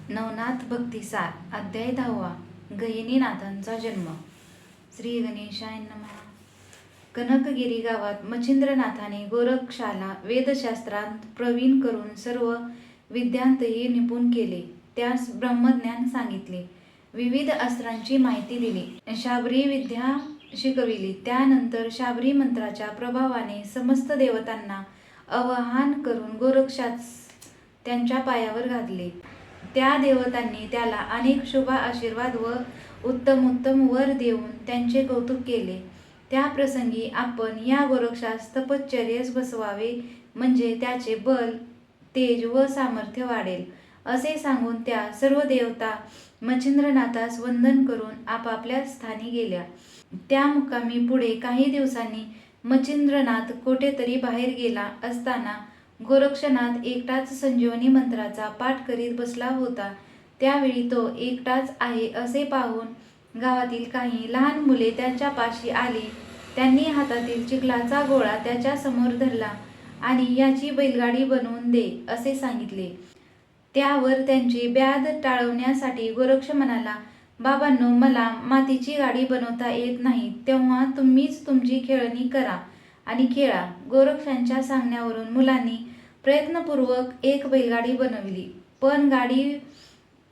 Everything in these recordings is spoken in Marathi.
नवनाथ भक्तिसार अध्याय 10 गहिनीनाथांचा जन्म. श्री गणेशाय नमः. कनकगिरी गावात मच्छिंद्रनाथाने गोरक्षाला वेदशास्त्रांत प्रवीण करून सर्व विद्यांतही निपुण केले. त्यास ब्रह्मज्ञान सांगितले, विविध अस्त्रांची माहिती दिली, शाबरी विद्या शिकविली. त्यानंतर शाबरी मंत्राच्या प्रभावाने समस्त देवतांना आवाहन करून गोरक्षास त्यांच्या पायावर घातले. त्या देवतांनी त्याला अनेक शुभ आशीर्वाद व उत्तमोत्तम वर देऊन त्यांचे कौतुक केले. त्या प्रसंगी आपण या गोरक्षास तपश्चर्येस बसवावे, म्हणजे त्याचे बल, तेज व सामर्थ्य वाढेल, असे सांगून त्या सर्व देवता मच्छिंद्रनाथास वंदन करून आपापल्या स्थानी गेल्या. त्या मुक्कामी पुढे काही दिवसांनी मच्छिंद्रनाथ कोठेतरी बाहेर गेला असताना गोरक्षनाथ एकटाच संजीवनी मंत्राचा पाठ करीत बसला होता. त्यावेळी तो एकटाच आहे असे पाहून गावातील काही लहान मुले त्याच्या पाशी आली. त्यांनी हातातील चिखलाचा गोळा त्याच्या समोर धरला आणि याची बैलगाडी बनवून दे असे सांगितले. त्यावर त्यांची ब्याद टाळवण्यासाठी गोरक्ष म्हणाला, बाबांनो, मला मातीची गाडी बनवता येत नाही, तेव्हा तुम्हीच तुमची खेळणी करा आणि खेळा. गोरक्षांच्या सांगण्यावरून मुलांनी प्रयत्नपूर्वक एक बैलगाडी बनवली, पण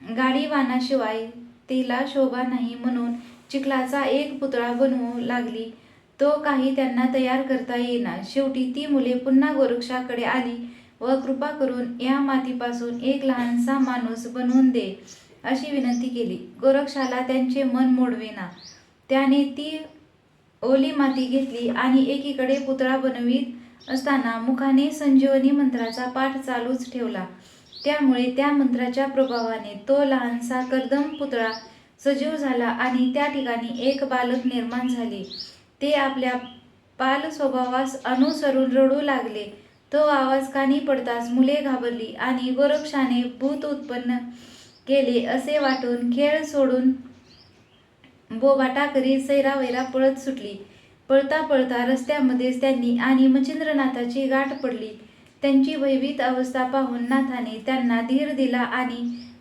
गाडीवानाशिवाय तिला शोभा नाही म्हणून चिखलाचा एक पुतळा बनवू लागली. तो काही त्यांना तयार करता येईना. शेवटी ती मुले पुन्हा गोरक्षाकडे आली व कृपा करून या मातीपासून एक लहानसा माणूस बनवून दे अशी विनंती केली. गोरक्षाला त्यांचे मन मोडवेना. त्याने ती ओली माती घेतली आणि एकीकडे पुतळा बनवीत असताना मुखाने संजीवनी मंत्राचा पाठ चालूच ठेवला. त्यामुळे त्या मंत्राच्या प्रभावाने तो लहानसा कर्दम पुतळा सजीव झाला आणि त्या ठिकाणी एक बालक निर्माण झाले. ते आपल्या बाल स्वभावास अनुसरून रडू लागले. तो आवाज कानी पडताच मुले घाबरली आणि गोरक्षाने भूत उत्पन्न केले असे वाटून खेळ सोडून बोबाटा करीत सैरावैरा पळत सुटली. पळता पळता रस्त्यामध्येच त्यांनी आणि मच्छिंद्रनाथाची गाठ पडली. त्यांची भयभीत अवस्था पाहून नाथाने त्यांना धीर दिला आणि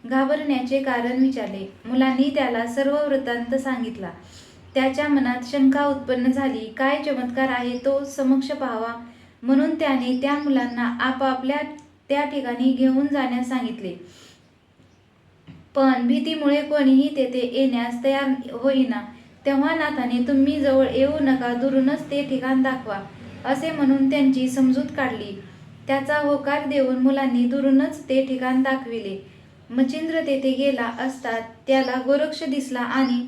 घाबरण्याचे कारण विचारले. मुलांनी त्याला सर्व वृत्तांत सांगितला. त्याच्या मनात शंका उत्पन्न झाली. काय चमत्कार आहे तो समक्ष पाहावा म्हणून त्याने त्या मुलांना आपापल्या त्या ठिकाणी घेऊन जाण्यास सांगितले. पण भीतीमुळे कोणीही तेथे येण्यास तयार होईना. तेव्हा नाथाने, तुम्ही जवळ येऊ नका, दुरूनच ते ठिकाण दाखवा असे म्हणून त्यांची समजूत काढली. त्याचा होकार देऊन मुलांनी दुरूनच ते ठिकाण दाखविले. मच्छिंद्र तेथे गेला असता त्याला गोरक्ष दिसला आणि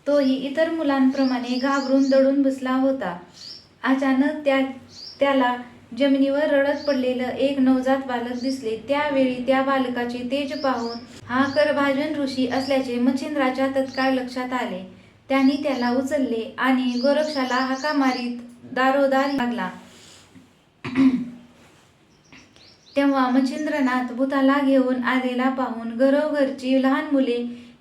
तोही इतर मुलांप्रमाणे घाबरून दडून बसला होता. अचानक त्याला जमिनीवर रडत पडलेलं एक नवजात बालक दिसले. त्यावेळी त्या बालकाचे तेज पाहून हा करभाजन ऋषी असल्याचे मच्छिंद्राच्या तत्काळ लक्षात आले. त्यांनी त्याला उचलले आणि गोरक्षाला हाका मारीत दारोदार लागला. तेव्हा मच्छिंद्रनाथ भूताला घेऊन आलेला पाहून घरोघरची लहान मुले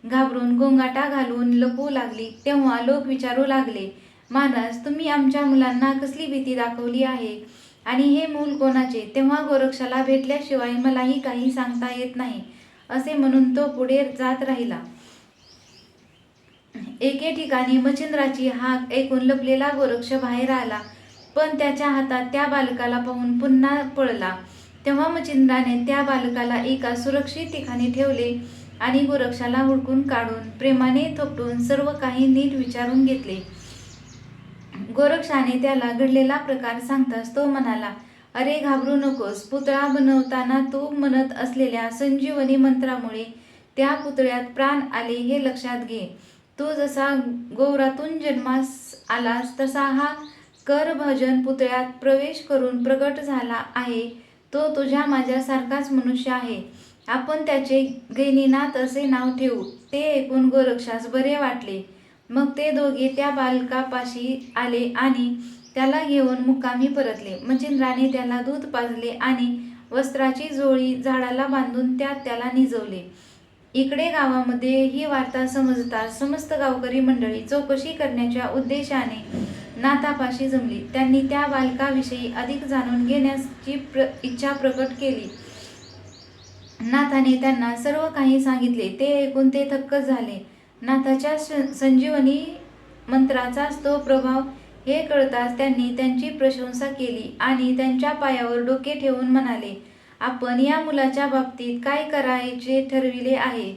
घाबरून गोंगाटा घालून लपू लागली. तेव्हा लोक विचारू लागले, महाराज, तुम्ही आमच्या मुलांना कसली भीती दाखवली आहे आणि हे मूल कोणाचे? तेव्हा गोरक्षाला भेटल्याशिवाय मलाही काही सांगता येत नाही असे म्हणून तो पुढे जात राहिला. एके ठिकाणी मच्छिंद्राची हाक ऐकून लपलेला गोरक्ष बाहेर आला, पण त्याच्या हातात त्या बालकाला पाहून पुन्हा पळला. तेव्हा मच्छिंद्राने त्या बालकाला एका सुरक्षित ठिकाणी ठेवले आणि गोरक्षाला हुडकून काढून प्रेमाने थोपटून सर्व काही नीट विचारून घेतले. गोरक्षाने त्याला घडलेला प्रकार सांगताच तो म्हणाला, अरे घाबरू नकोस. पुतळा बनवताना तू म्हणत असलेल्या संजीवनी मंत्रामुळे त्या पुतळ्यात प्राण आले हे लक्षात घे. तू जसा गौरातून जन्मास आलास तसा हा करभजन पुतळ्यात प्रवेश करून प्रगट झाला आहे. तो तुझ्या माझ्यासारखाच मनुष्य आहे. आपण त्याचे गहिनीनाथ असे नाव ठेवू. ते ऐकून गोरक्षास बरे वाटले. मग ते दोघे त्या बालकापाशी आले आणि त्याला घेऊन मुक्कामी परतले. मच्छिंद्राने त्याला दूध पाजले आणि वस्त्राची झोळी झाडाला बांधून त्यात त्याला निजवले. इकडे गावामध्ये ही वार्ता समजताच समस्त गावकरी मंडळी चौकशी करण्याच्या उद्देशाने नाथापाशी जमली. त्यांनी त्या बालकाविषयी अधिक जाणून घेण्याची इच्छा प्रकट केली. नाथाने त्यांना सर्व काही सांगितले. ते ऐकून ते थक्क झाले. नाथाच्या संजीवनी मंत्राचाच तो प्रभाव हे कळताच त्यांनी त्यांची प्रशंसा केली आणि त्यांच्या पायावर डोके ठेवून म्हणाले, आपण या मुलाच्या बाबतीत काय करायचे ठरविले आहे?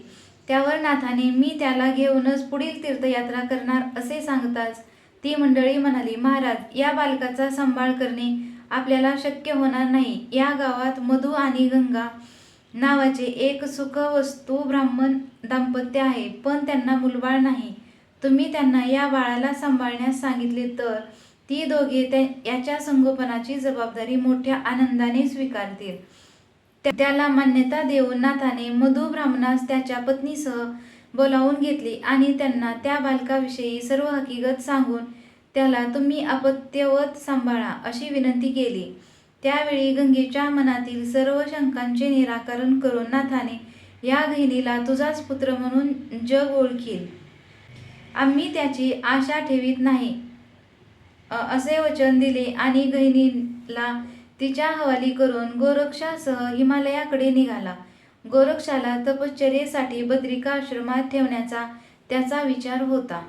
त्यावर नाथाने, मी त्याला घेऊनच पुढील तीर्थयात्रा करणार असे सांगताच ती मंडळी म्हणाली, महाराज, या बालकाचा सांभाळ करणे आपल्याला शक्य होणार नाही. या गावात मधु आणि गंगा नावाचे एक सुखवस्तू ब्राह्मण दाम्पत्य आहे, पण त्यांना मुलबाळ नाही. तुम्ही त्यांना या बाळाला सांभाळण्यास सांगितले तर ती दोघे याच्या संगोपनाची जबाबदारी मोठ्या आनंदाने स्वीकारतील. त्याला मान्यता देऊन नाथाने मधु ब्राह्मणास त्याच्या पत्नीसह बोलावून घेतले आणि त्यांना त्या बालकाविषयी सर्व हकीकत सांगून त्याला तुम्ही अपत्यवत सांभाळा अशी विनंती केली. त्यावेळी गंगेच्या मनातील सर्व शंकांचे निराकरण करून नाथाने, या गहिनीला तुझाच पुत्र म्हणून जग ओळखील. आम्ही त्याची आशा ठेवीत नाही असे वचन दिले आणि गहिनीला तिच्या हवाली करून गोरक्षासह हिमालयाकडे निघाला. गोरक्षाला तपश्चर्येसाठी बद्रिका आश्रमात ठेवण्याचा त्याचा विचार होता.